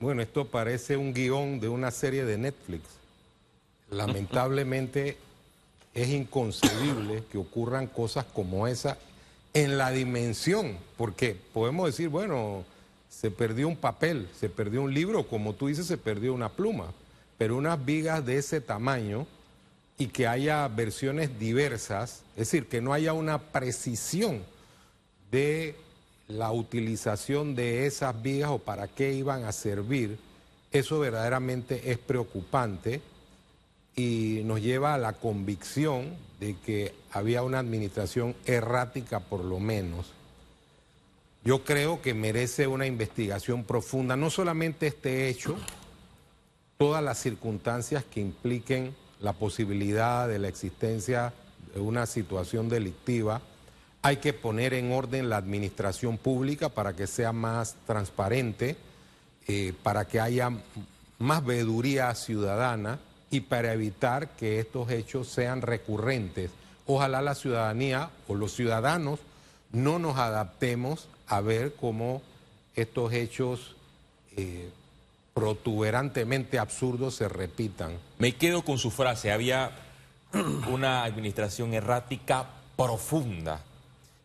Bueno, esto parece un guión de una serie de Netflix. Lamentablemente es inconcebible que ocurran cosas como esa en la dimensión, porque podemos decir, bueno, se perdió un papel, se perdió un libro, como tú dices, se perdió una pluma, pero unas vigas de ese tamaño y que haya versiones diversas, es decir, que no haya una precisión de la utilización de esas vigas o para qué iban a servir, eso verdaderamente es preocupante y nos lleva a la convicción de que había una administración errática por lo menos. Yo creo que merece una investigación profunda, no solamente este hecho, todas las circunstancias que impliquen la posibilidad de la existencia de una situación delictiva. Hay que poner en orden la administración pública para que sea más transparente, para que haya más veeduría ciudadana y para evitar que estos hechos sean recurrentes. Ojalá la ciudadanía o los ciudadanos no nos adaptemos a ver cómo estos hechos protuberantemente absurdos se repitan. Me quedo con su frase, había una administración errática profunda,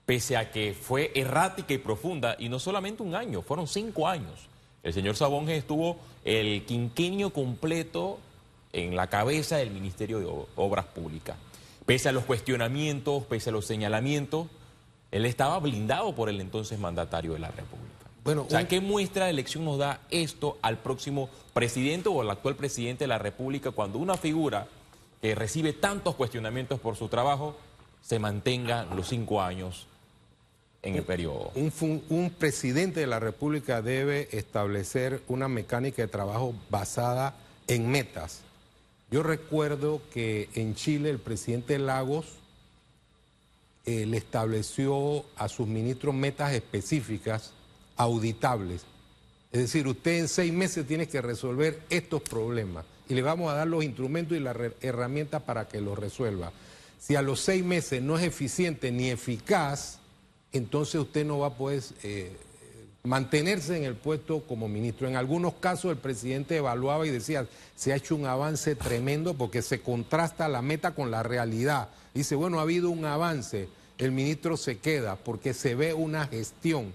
pese a que fue errática y profunda, y no solamente un año, fueron 5 años. El señor Sabonge estuvo el quinquenio completo en la cabeza del Ministerio de Obras Públicas. Pese a los cuestionamientos, pese a los señalamientos, él estaba blindado por el entonces mandatario de la República. Bueno, o sea, ¿qué muestra de elección nos da esto al próximo presidente o al actual presidente de la República cuando una figura que recibe tantos cuestionamientos por su trabajo se mantenga los 5 años en el periodo? Un presidente de la República debe establecer una mecánica de trabajo basada en metas. Yo recuerdo que en Chile el presidente Lagos le estableció a sus ministros metas específicas, auditables. Es decir, usted en 6 meses tiene que resolver estos problemas y le vamos a dar los instrumentos y las herramientas para que los resuelva. Si a los 6 meses no es eficiente ni eficaz, entonces usted no va a poder mantenerse en el puesto como ministro. En algunos casos el presidente evaluaba y decía, se ha hecho un avance tremendo porque se contrasta la meta con la realidad. Dice, bueno, ha habido un avance, el ministro se queda porque se ve una gestión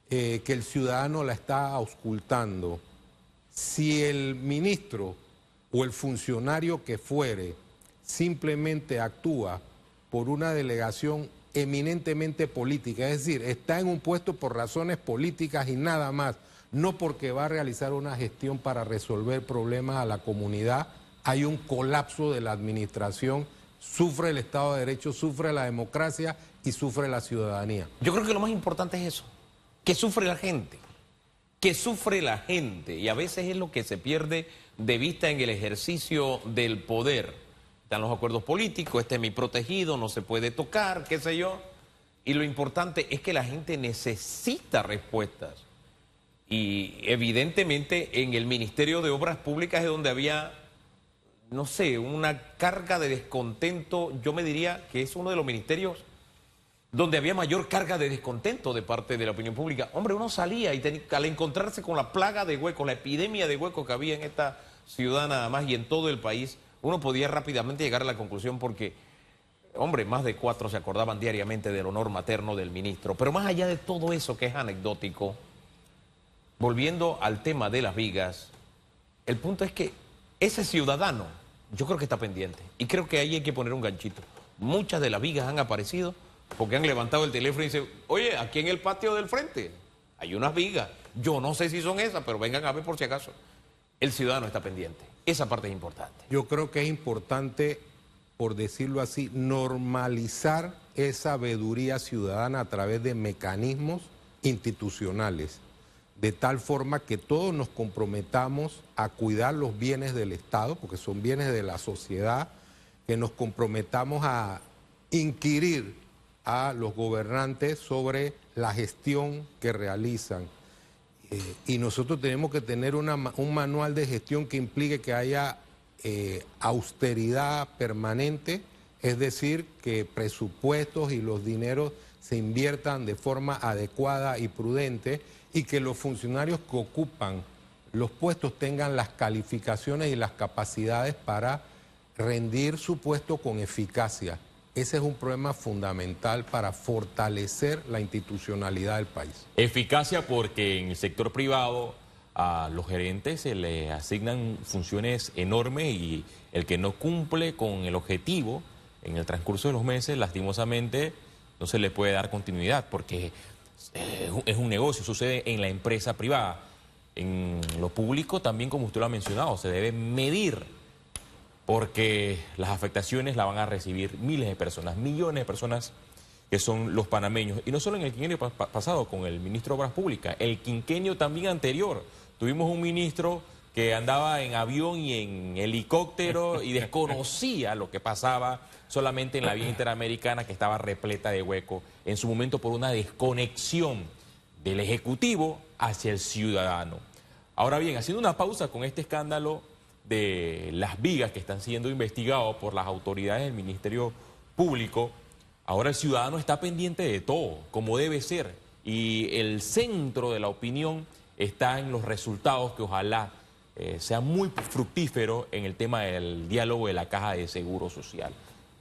que el ciudadano la está auscultando. Si el ministro o el funcionario que fuere simplemente actúa por una delegación eminentemente política, es decir, está en un puesto por razones políticas y nada más, no porque va a realizar una gestión para resolver problemas a la comunidad, hay un colapso de la administración, sufre el Estado de Derecho, sufre la democracia y sufre la ciudadanía. Yo creo que lo más importante es eso, que sufre la gente, y a veces es lo que se pierde de vista en el ejercicio del poder. Están los acuerdos políticos, este es mi protegido, no se puede tocar, qué sé yo. Y lo importante es que la gente necesita respuestas. Y evidentemente en el Ministerio de Obras Públicas es donde había, no sé, una carga de descontento. Yo me diría que es uno de los ministerios donde había mayor carga de descontento de parte de la opinión pública. Hombre, uno salía y al encontrarse con la plaga de huecos, la epidemia de huecos que había en esta ciudad nada más y en todo el país, uno podía rápidamente llegar a la conclusión porque, hombre, más de 4 se acordaban diariamente del honor materno del ministro. Pero más allá de todo eso que es anecdótico, volviendo al tema de las vigas, el punto es que ese ciudadano, yo creo que está pendiente. Y creo que ahí hay que poner un ganchito. Muchas de las vigas han aparecido porque han levantado el teléfono y dicen, oye, aquí en el patio del frente hay unas vigas. Yo no sé si son esas, pero vengan a ver por si acaso. El ciudadano está pendiente. Esa parte es importante. Yo creo que es importante, por decirlo así, normalizar esa veeduría ciudadana a través de mecanismos institucionales, de tal forma que todos nos comprometamos a cuidar los bienes del Estado, porque son bienes de la sociedad, que nos comprometamos a inquirir a los gobernantes sobre la gestión que realizan. Y nosotros tenemos que tener un manual de gestión que implique que haya austeridad permanente, es decir, que presupuestos y los dineros se inviertan de forma adecuada y prudente y que los funcionarios que ocupan los puestos tengan las calificaciones y las capacidades para rendir su puesto con eficacia. Ese es un problema fundamental para fortalecer la institucionalidad del país. Eficacia porque en el sector privado a los gerentes se les asignan funciones enormes y el que no cumple con el objetivo en el transcurso de los meses, lastimosamente, no se le puede dar continuidad porque es un negocio, sucede en la empresa privada. En lo público también, como usted lo ha mencionado, se debe medir porque las afectaciones la van a recibir miles de personas, millones de personas que son los panameños. Y no solo en el quinquenio pasado con el ministro de Obras Públicas, el quinquenio también anterior. Tuvimos un ministro que andaba en avión y en helicóptero y desconocía lo que pasaba solamente en la vía interamericana que estaba repleta de hueco en su momento por una desconexión del Ejecutivo hacia el ciudadano. Ahora bien, haciendo una pausa con este escándalo de las vigas que están siendo investigados por las autoridades del Ministerio Público, ahora el ciudadano está pendiente de todo, como debe ser, y el centro de la opinión está en los resultados que ojalá sea muy fructífero en el tema del diálogo de la Caja de Seguro Social.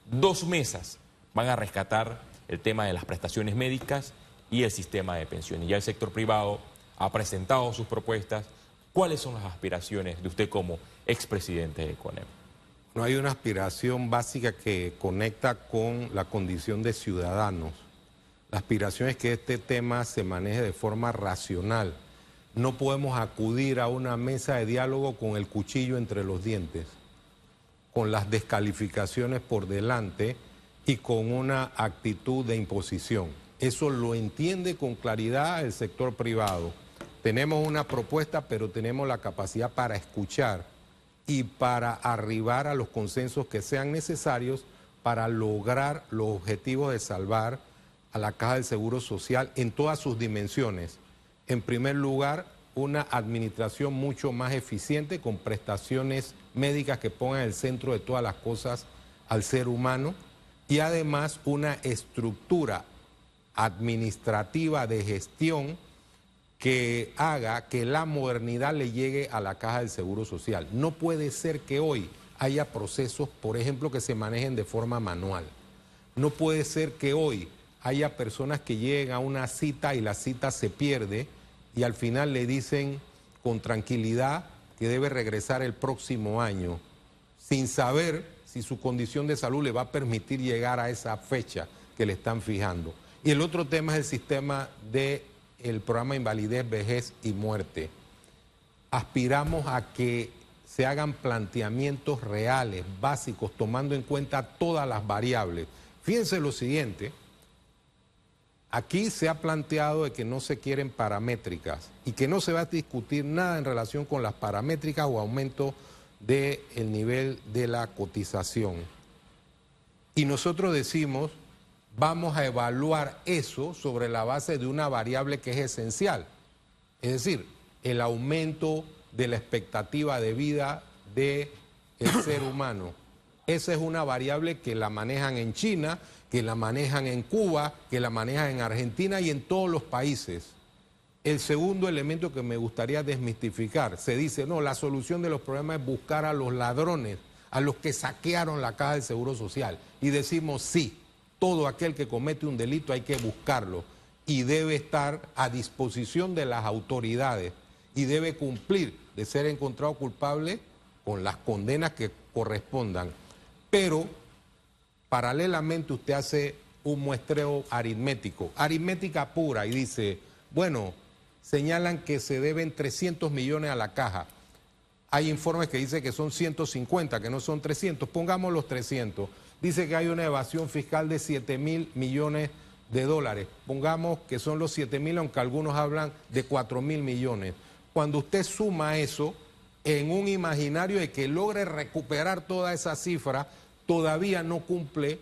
2 mesas van a rescatar el tema de las prestaciones médicas y el sistema de pensiones. Ya el sector privado ha presentado sus propuestas. ¿Cuáles son las aspiraciones de usted como expresidente de CONEP? No hay una aspiración básica que conecta con la condición de ciudadanos. La aspiración es que este tema se maneje de forma racional. No podemos acudir a una mesa de diálogo con el cuchillo entre los dientes, con las descalificaciones por delante y con una actitud de imposición. Eso lo entiende con claridad el sector privado. Tenemos una propuesta, pero tenemos la capacidad para escuchar y para arribar a los consensos que sean necesarios para lograr los objetivos de salvar a la Caja del Seguro Social en todas sus dimensiones. En primer lugar, una administración mucho más eficiente con prestaciones médicas que pongan en el centro de todas las cosas al ser humano y además una estructura administrativa de gestión que haga que la modernidad le llegue a la Caja del Seguro Social. No puede ser que hoy haya procesos, por ejemplo, que se manejen de forma manual. No puede ser que hoy haya personas que lleguen a una cita y la cita se pierde y al final le dicen con tranquilidad que debe regresar el próximo año, sin saber si su condición de salud le va a permitir llegar a esa fecha que le están fijando. Y el otro tema es el sistema del programa de invalidez, vejez y muerte. Aspiramos a que se hagan planteamientos reales, básicos, tomando en cuenta todas las variables. Fíjense lo siguiente, aquí se ha planteado de que no se quieren paramétricas y que no se va a discutir nada en relación con las paramétricas o aumento del nivel de la cotización. Y nosotros decimos, vamos a evaluar eso sobre la base de una variable que es esencial, es decir, el aumento de la expectativa de vida del ser humano. Esa es una variable que la manejan en China, que la manejan en Cuba, que la manejan en Argentina y en todos los países. El segundo elemento que me gustaría desmistificar, se dice, no, la solución de los problemas es buscar a los ladrones, a los que saquearon la Caja del Seguro Social. Y decimos, sí, todo aquel que comete un delito hay que buscarlo y debe estar a disposición de las autoridades y debe cumplir de ser encontrado culpable con las condenas que correspondan. Pero paralelamente usted hace un muestreo aritmético, aritmética pura, y dice, bueno, señalan que se deben 300 millones a la Caja. Hay informes que dicen que son 150, que no son 300, pongamos los 300. Dice que hay una evasión fiscal de 7.000 millones de dólares. Pongamos que son los 7.000, aunque algunos hablan de 4.000 millones. Cuando usted suma eso en un imaginario de que logre recuperar toda esa cifra, todavía no cumple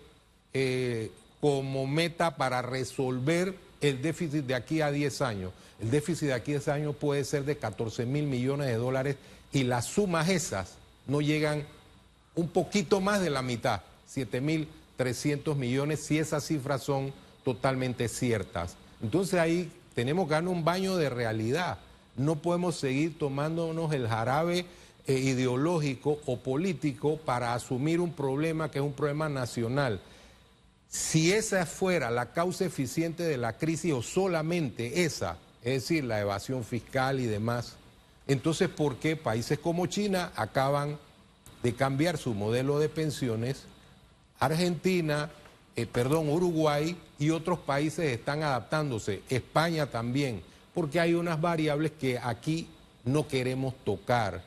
como meta para resolver el déficit de aquí a 10 años. El déficit de aquí a 10 años puede ser de 14.000 millones de dólares y las sumas esas no llegan un poquito más de la mitad, 7.300 millones, si esas cifras son totalmente ciertas. Entonces ahí tenemos que darnos un baño de realidad. No podemos seguir tomándonos el jarabe ideológico o político para asumir un problema que es un problema nacional. Si esa fuera la causa eficiente de la crisis o solamente esa, es decir, la evasión fiscal y demás, entonces ¿por qué países como China acaban de cambiar su modelo de pensiones? Uruguay y otros países están adaptándose, España también, porque hay unas variables que aquí no queremos tocar.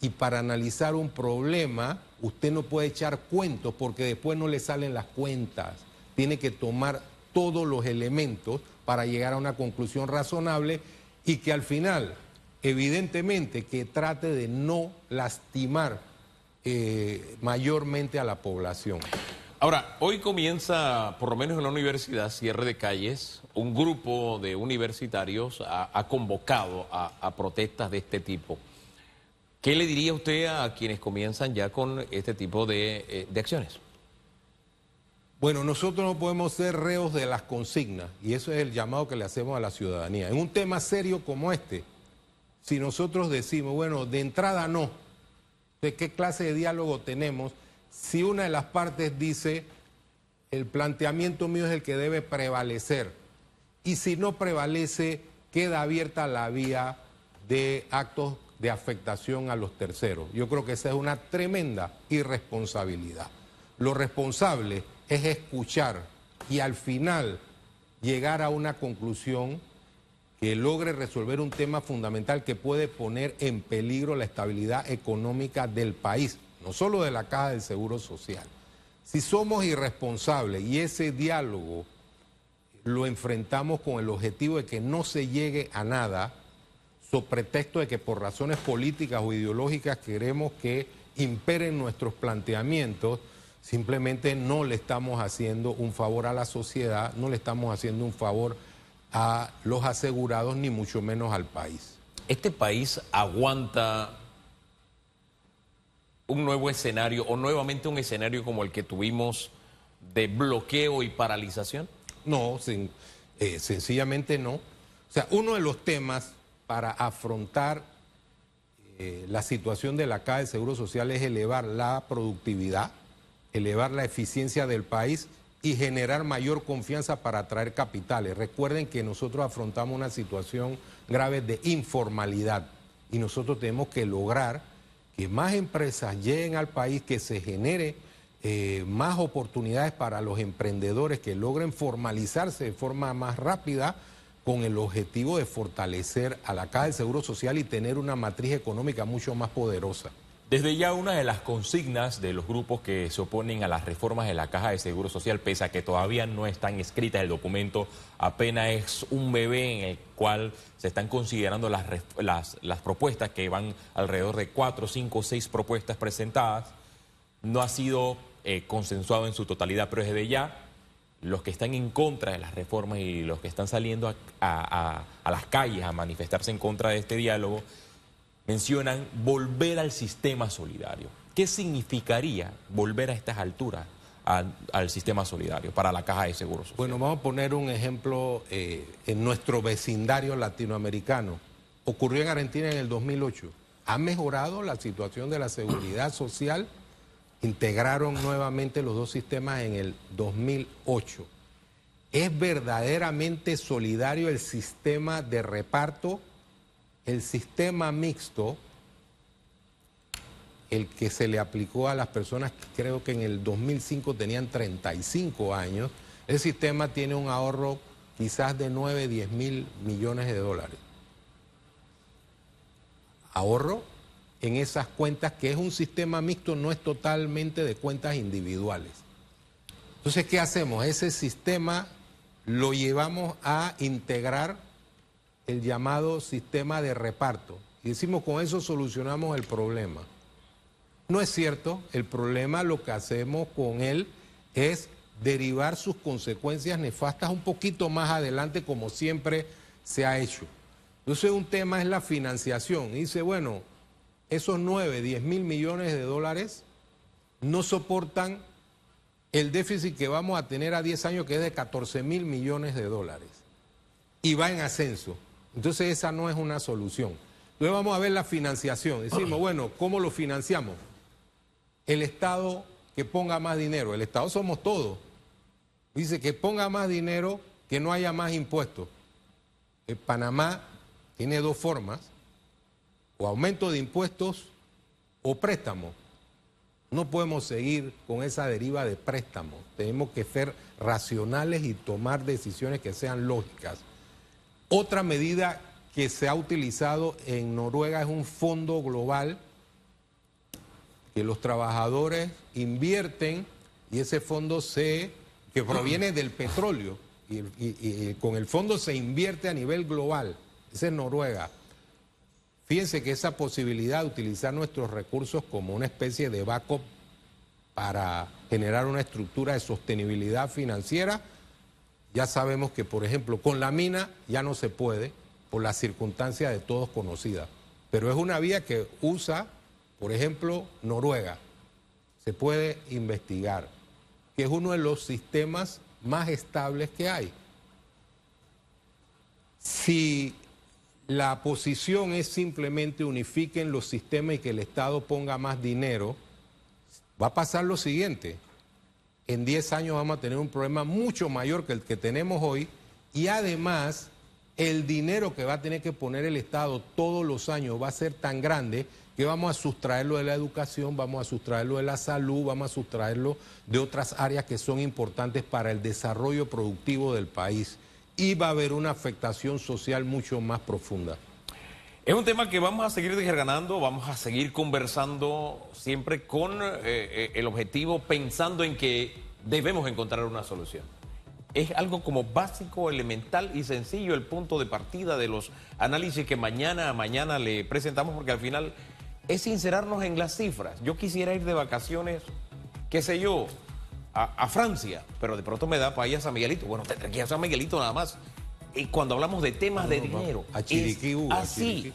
Y para analizar un problema, usted no puede echar cuentos porque después no le salen las cuentas. Tiene que tomar todos los elementos para llegar a una conclusión razonable y que al final, evidentemente, que trate de no lastimar mayormente a la población. Ahora, hoy comienza, por lo menos en la universidad, cierre de calles. Un grupo de universitarios ha convocado a protestas de este tipo. ¿Qué le diría usted a quienes comienzan ya con este tipo de acciones? Bueno, nosotros no podemos ser reos de las consignas y eso es el llamado que le hacemos a la ciudadanía. En un tema serio como este, si nosotros decimos, bueno, de entrada no, ¿de qué clase de diálogo tenemos? Si una de las partes dice, el planteamiento mío es el que debe prevalecer, y si no prevalece, queda abierta la vía de actos de afectación a los terceros. Yo creo que esa es una tremenda irresponsabilidad. Lo responsable es escuchar y al final llegar a una conclusión que logre resolver un tema fundamental que puede poner en peligro la estabilidad económica del país, no solo de la Caja del Seguro Social. Si somos irresponsables y ese diálogo lo enfrentamos con el objetivo de que no se llegue a nada, sobre pretexto de que por razones políticas o ideológicas queremos que imperen nuestros planteamientos, simplemente no le estamos haciendo un favor a la sociedad, no le estamos haciendo un favor a los asegurados, ni mucho menos al país. ¿Este país aguanta un nuevo escenario o nuevamente un escenario como el que tuvimos de bloqueo y paralización? No, sencillamente no. O sea, uno de los temas para afrontar la situación de la Caja de Seguro Social es elevar la productividad, elevar la eficiencia del país y generar mayor confianza para atraer capitales. Recuerden que nosotros afrontamos una situación grave de informalidad y nosotros tenemos que lograr que más empresas lleguen al país, que se genere más oportunidades para los emprendedores, que logren formalizarse de forma más rápida con el objetivo de fortalecer a la Caja del Seguro Social y tener una matriz económica mucho más poderosa. Desde ya una de las consignas de los grupos que se oponen a las reformas de la Caja de Seguro Social, pese a que todavía no están escritas, el documento apenas es un bebé en el cual se están considerando las propuestas, que van alrededor de 4, 5, 6 propuestas presentadas, no ha sido consensuado en su totalidad, pero desde ya los que están en contra de las reformas y los que están saliendo a las calles a manifestarse en contra de este diálogo, mencionan volver al sistema solidario. ¿Qué significaría volver a estas alturas al sistema solidario para la Caja de Seguro Social? Bueno, vamos a poner un ejemplo en nuestro vecindario latinoamericano. Ocurrió en Argentina en el 2008. ¿Ha mejorado la situación de la seguridad social? Integraron nuevamente los dos sistemas en el 2008. ¿Es verdaderamente solidario el sistema de reparto? El sistema mixto, el que se le aplicó a las personas que creo que en el 2005 tenían 35 años, el sistema tiene un ahorro quizás de 9, 10 mil millones de dólares. Ahorro en esas cuentas, que es un sistema mixto, no es totalmente de cuentas individuales. Entonces, ¿qué hacemos? Ese sistema lo llevamos a integrar el llamado sistema de reparto. Y decimos, con eso solucionamos el problema. No es cierto, el problema lo que hacemos con él es derivar sus consecuencias nefastas un poquito más adelante, como siempre se ha hecho. Entonces un tema es la financiación. Y dice, bueno, esos 9, 10 mil millones de dólares no soportan el déficit que vamos a tener a 10 años, que es de 14 mil millones de dólares. Y va en ascenso. Entonces esa no es una solución. Entonces vamos a ver la financiación. Decimos, bueno, ¿cómo lo financiamos? El Estado que ponga más dinero. El Estado somos todos. Dice que ponga más dinero, que no haya más impuestos. Panamá tiene dos formas, o aumento de impuestos o préstamo. No podemos seguir con esa deriva de préstamo. Tenemos que ser racionales y tomar decisiones que sean lógicas. Otra medida que se ha utilizado en Noruega es un fondo global que los trabajadores invierten y ese fondo que proviene del petróleo y con el fondo se invierte a nivel global. Esa es Noruega. Fíjense que esa posibilidad de utilizar nuestros recursos como una especie de backup para generar una estructura de sostenibilidad financiera, ya sabemos que, por ejemplo, con la mina ya no se puede por las circunstancias de todos conocidas. Pero es una vía que usa, por ejemplo, Noruega. Se puede investigar, que es uno de los sistemas más estables que hay. Si la posición es simplemente unifiquen los sistemas y que el Estado ponga más dinero, va a pasar lo siguiente. En 10 años vamos a tener un problema mucho mayor que el que tenemos hoy y además el dinero que va a tener que poner el Estado todos los años va a ser tan grande que vamos a sustraerlo de la educación, vamos a sustraerlo de la salud, vamos a sustraerlo de otras áreas que son importantes para el desarrollo productivo del país. Y va a haber una afectación social mucho más profunda. Es un tema que vamos a seguir desgranando, vamos a seguir conversando siempre con el objetivo, pensando en que debemos encontrar una solución. Es algo como básico, elemental y sencillo el punto de partida de los análisis que mañana le presentamos, porque al final es sincerarnos en las cifras. Yo quisiera ir de vacaciones, qué sé yo, a Francia, pero de pronto me da para ir a San Miguelito. Bueno, tendré que ir a San Miguelito nada más. Y cuando hablamos de temas de dinero, a Chiriquí, es así.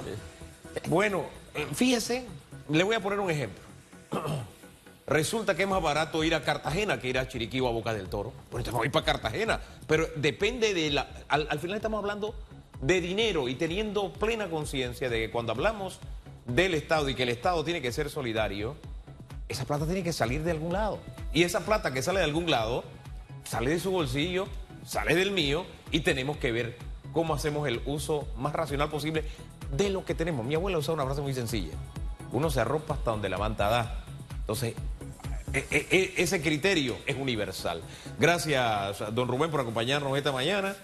Bueno, fíjese, le voy a poner un ejemplo. Resulta que es más barato ir a Cartagena que ir a Chiriquí o a Boca del Toro. Bueno, entonces voy para Cartagena. Pero depende de la... Al final estamos hablando de dinero y teniendo plena conciencia de que cuando hablamos del Estado y que el Estado tiene que ser solidario, esa plata tiene que salir de algún lado. Y esa plata que sale de algún lado, sale de su bolsillo, sale del mío, y tenemos que ver cómo hacemos el uso más racional posible de lo que tenemos. Mi abuela usaba una frase muy sencilla. Uno se arropa hasta donde la manta da. Entonces, ese criterio es universal. Gracias, don Rubén, por acompañarnos esta mañana.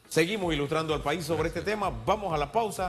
Seguimos ilustrando al país sobre este tema. Vamos a la pausa.